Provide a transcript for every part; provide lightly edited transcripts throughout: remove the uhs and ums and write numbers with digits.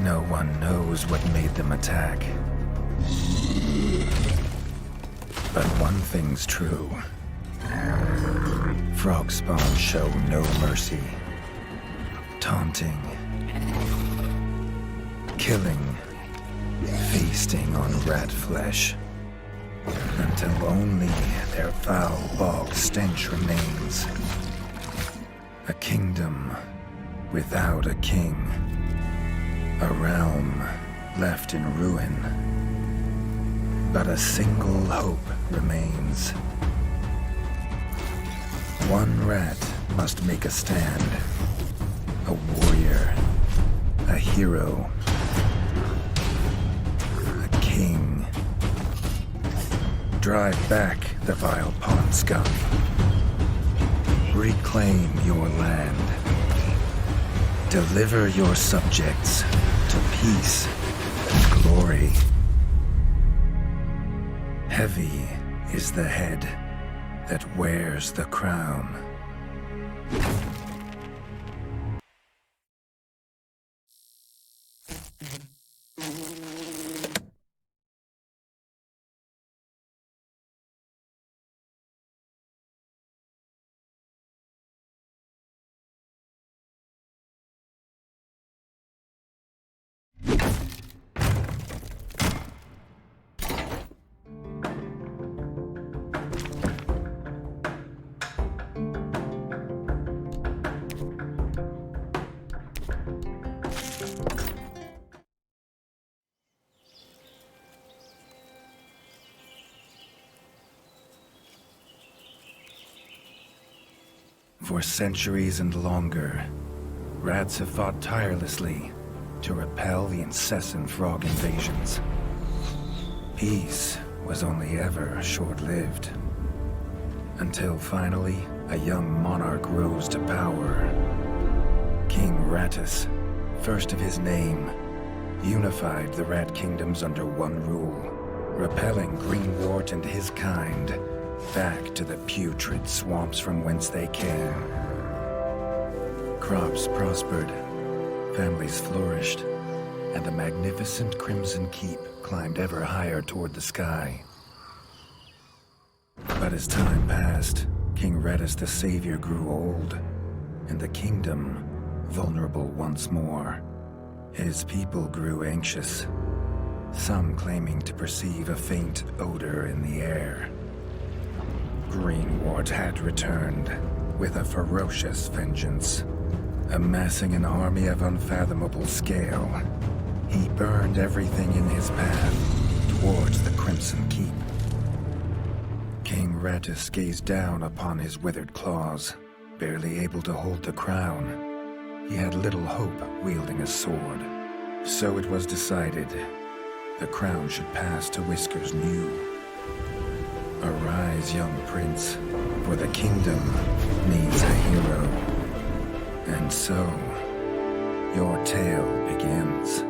No one knows what made them attack. But one thing's true. Frog spawn show no mercy. Taunting. Killing. Feasting on rat flesh. Until only their foul bog stench remains. A kingdom without a king. A realm left in ruin. But a single hope remains. One rat must make a stand. A warrior. A hero. A king. Drive back the vile pond scum. Reclaim your land. Deliver your subjects to peace and glory. Heavy is the head that wears the crown. For centuries and longer, rats have fought tirelessly to repel the incessant frog invasions. Peace was only ever short-lived, until finally a young monarch rose to power. King Rattus, first of his name, unified the rat kingdoms under one rule, repelling Greenwort and his kind back to the putrid swamps from whence they came. Crops prospered, families flourished, and the magnificent Crimson Keep climbed ever higher toward the sky. But as time passed, King Rattus the Savior grew old, and the kingdom vulnerable once more. His people grew anxious, some claiming to perceive a faint odor in the air. Greenwort had returned with a ferocious vengeance. Amassing an army of unfathomable scale, he burned everything in his path towards the Crimson Keep. King Rattus gazed down upon his withered claws, barely able to hold the crown. He had little hope wielding a sword. So it was decided the crown should pass to Whiskers New. Arise, young prince, for the kingdom needs a hero. And so, your tale begins.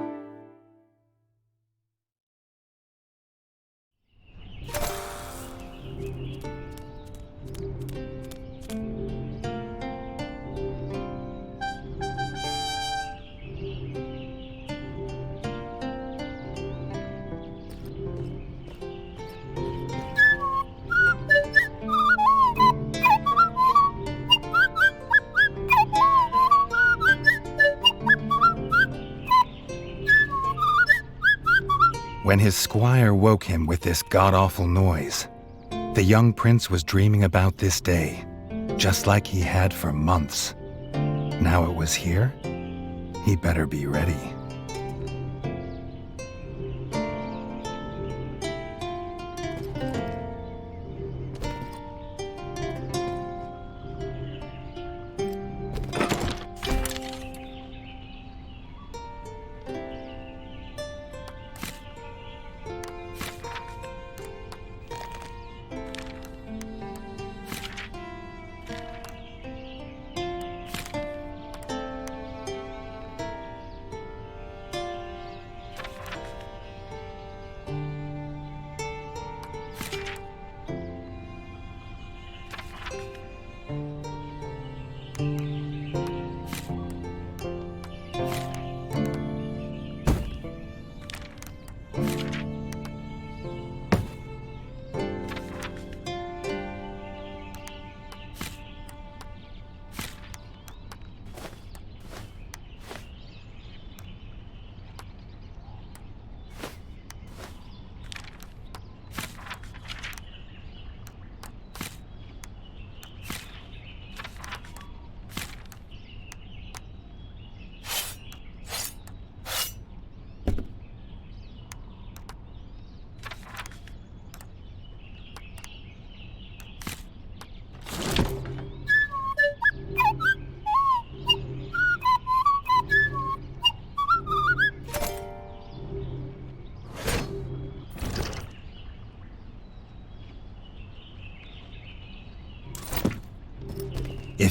When his squire woke him with this god-awful noise, the young prince was dreaming about this day, just like he had for months. Now it was here, he better be ready.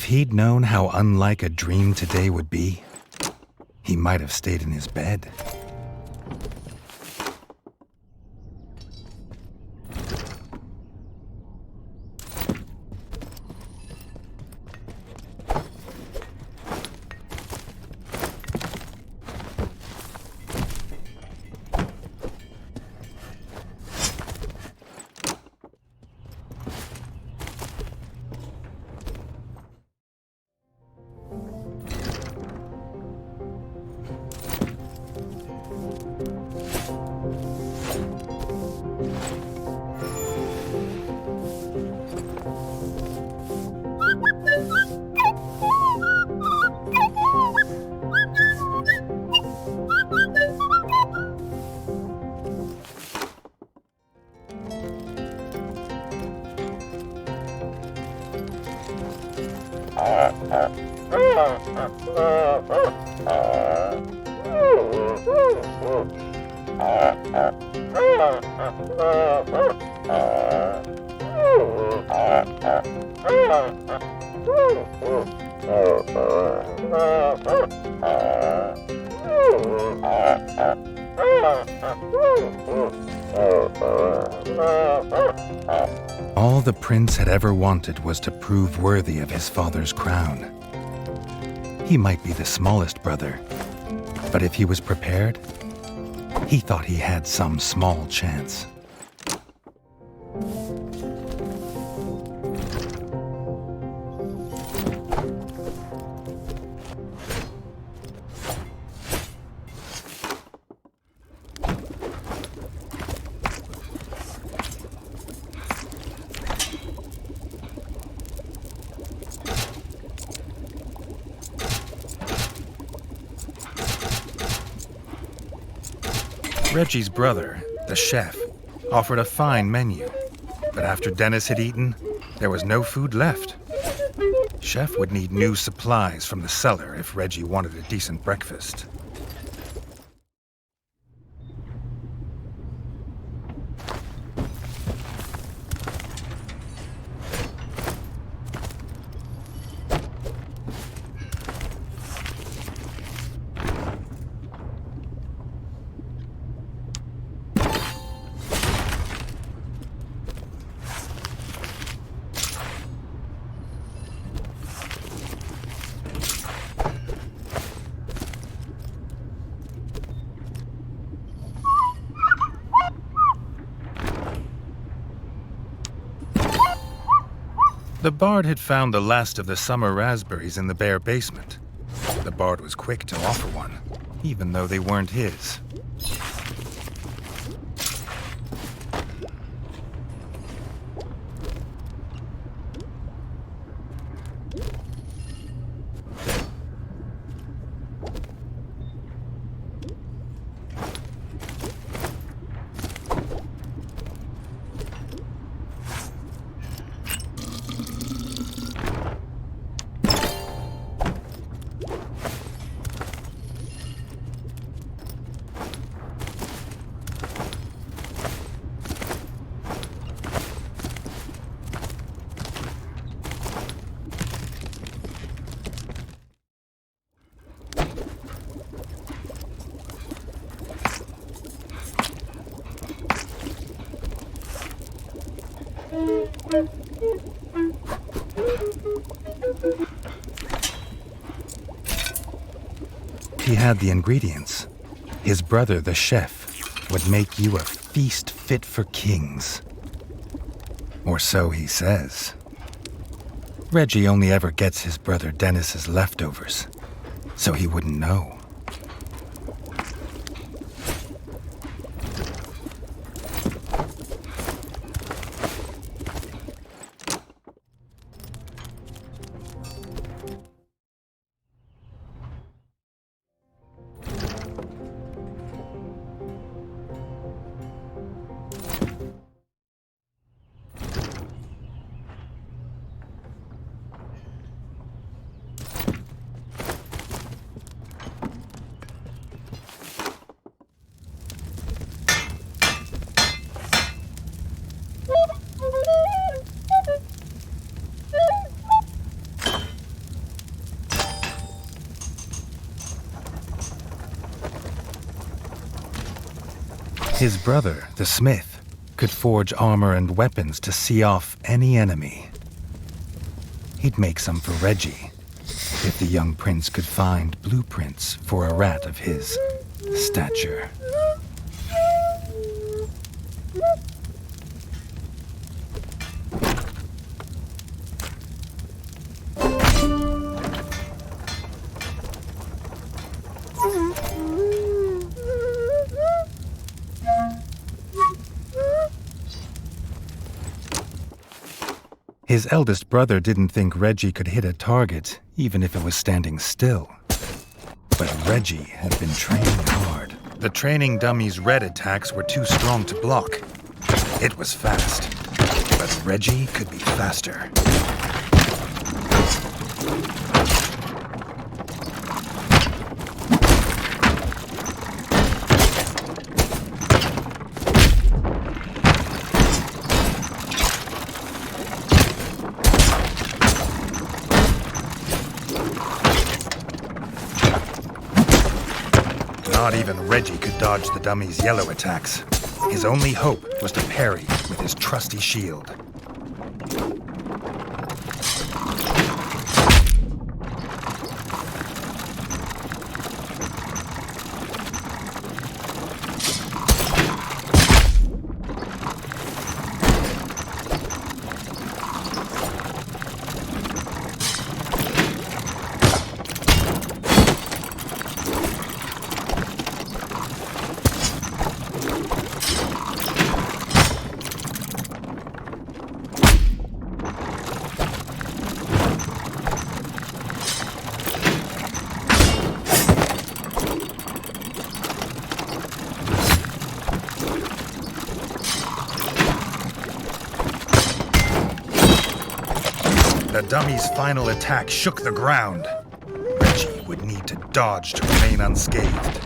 he'd known how unlike a dream today would be, he might have stayed in his bed. All the prince had ever wanted was to prove worthy of his father's crown. He might be the smallest brother, but if he was prepared, he thought he had some small chance. Reggie's brother, the chef, offered a fine menu, but after Dennis had eaten, there was no food left. Chef would need new supplies from the cellar if Reggie wanted a decent breakfast. The bard had found the last of the summer raspberries in the bare basement. The bard was quick to offer one, even though they weren't his. He had the ingredients. His brother, the chef, would make you a feast fit for kings. Or so he says. Reggie only ever gets his brother Dennis's leftovers, so he wouldn't know. His brother, the smith, could forge armor and weapons to see off any enemy. He'd make some for Reggie, if the young prince could find blueprints for a rat of his stature. His eldest brother didn't think Reggie could hit a target, even if it was standing still. But Reggie had been training hard. The training dummy's red attacks were too strong to block. It was fast, but Reggie could be faster. Not even Reggie could dodge the dummy's yellow attacks. His only hope was to parry with his trusty shield. The dummy's final attack shook the ground. Reggie would need to dodge to remain unscathed.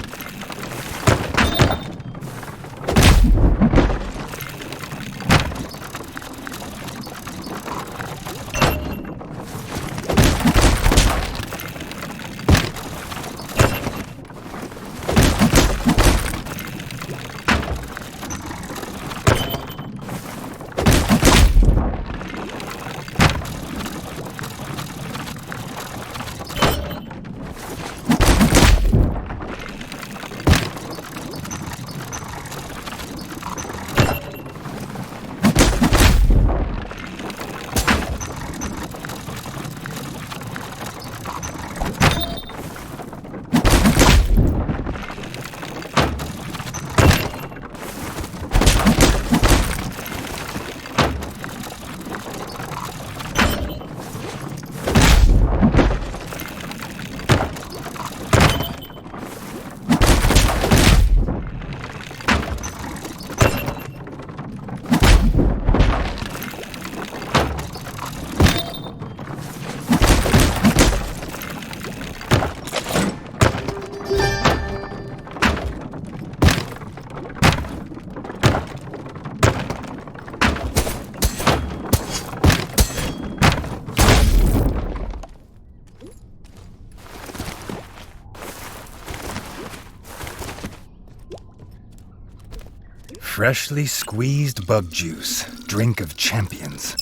Freshly squeezed bug juice, drink of champions.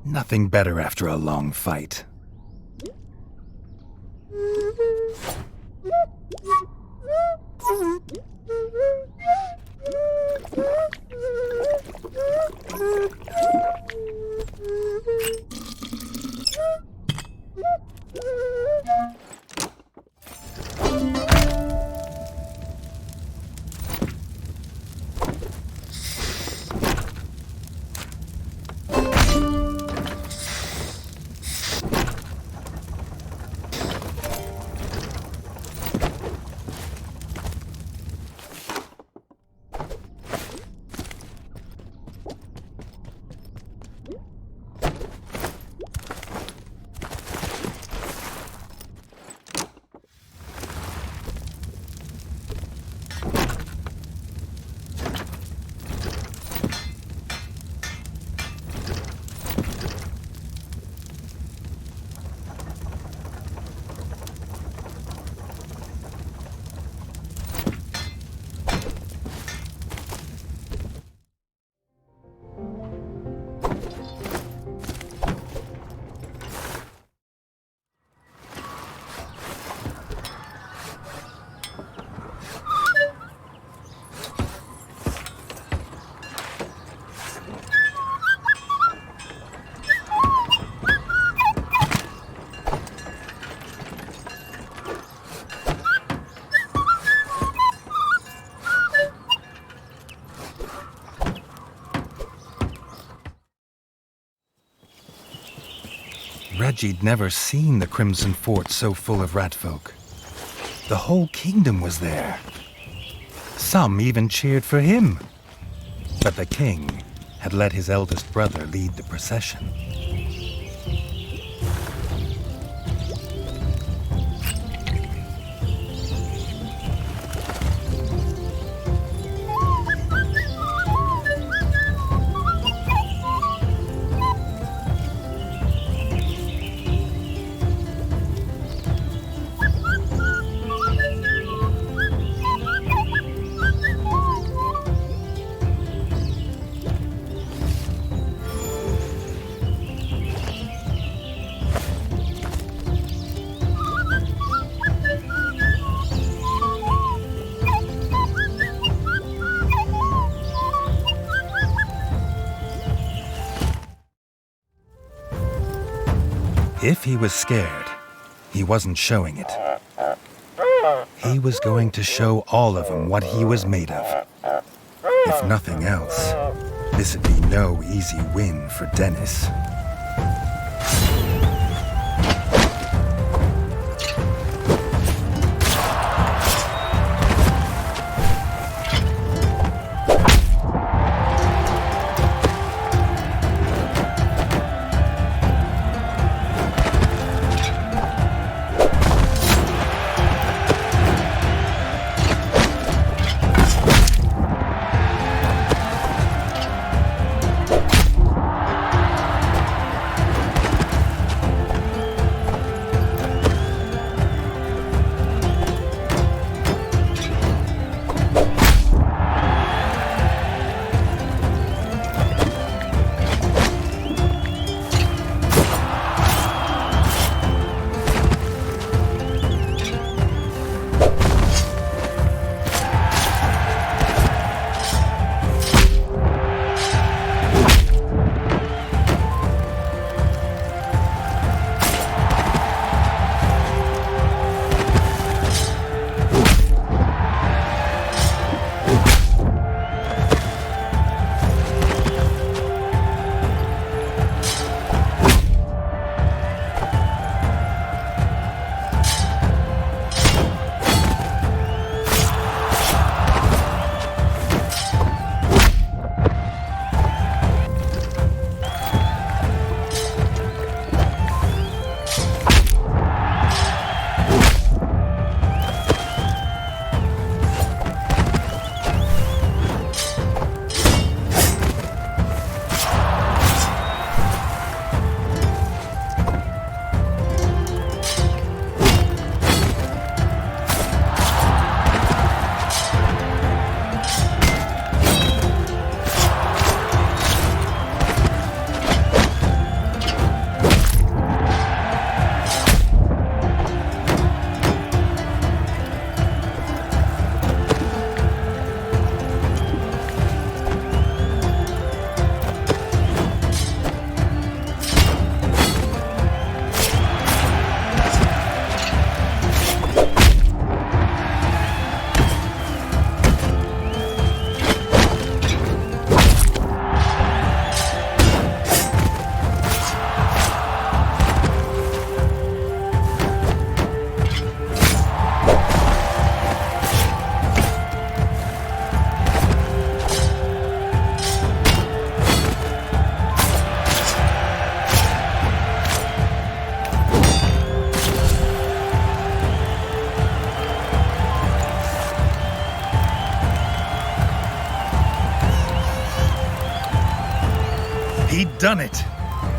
Nothing better after a long fight. Haji'd never seen the Crimson Fort so full of ratfolk. The whole kingdom was there. Some even cheered for him. But the king had let his eldest brother lead the procession. If he was scared, he wasn't showing it. He was going to show all of them what he was made of. If nothing else, this'd be no easy win for Dennis. He'd done it.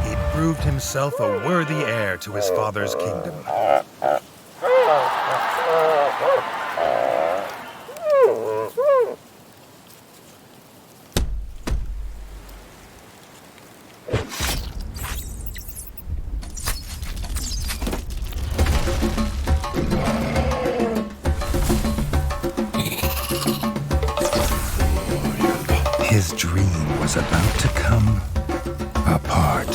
He'd proved himself a worthy heir to his father's kingdom. His dream was about to come apart.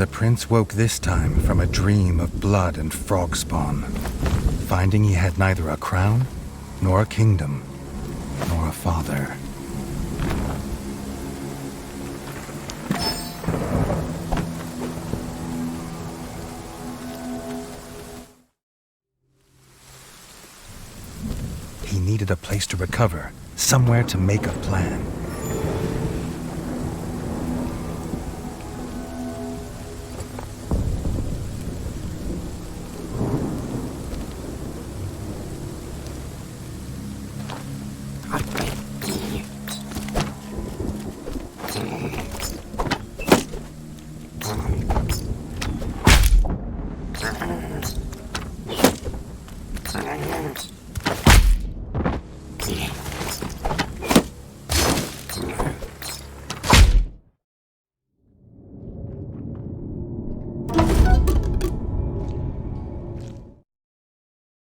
The prince woke this time from a dream of blood and frog spawn, finding he had neither a crown, nor a kingdom, nor a father. He needed a place to recover, somewhere to make a plan.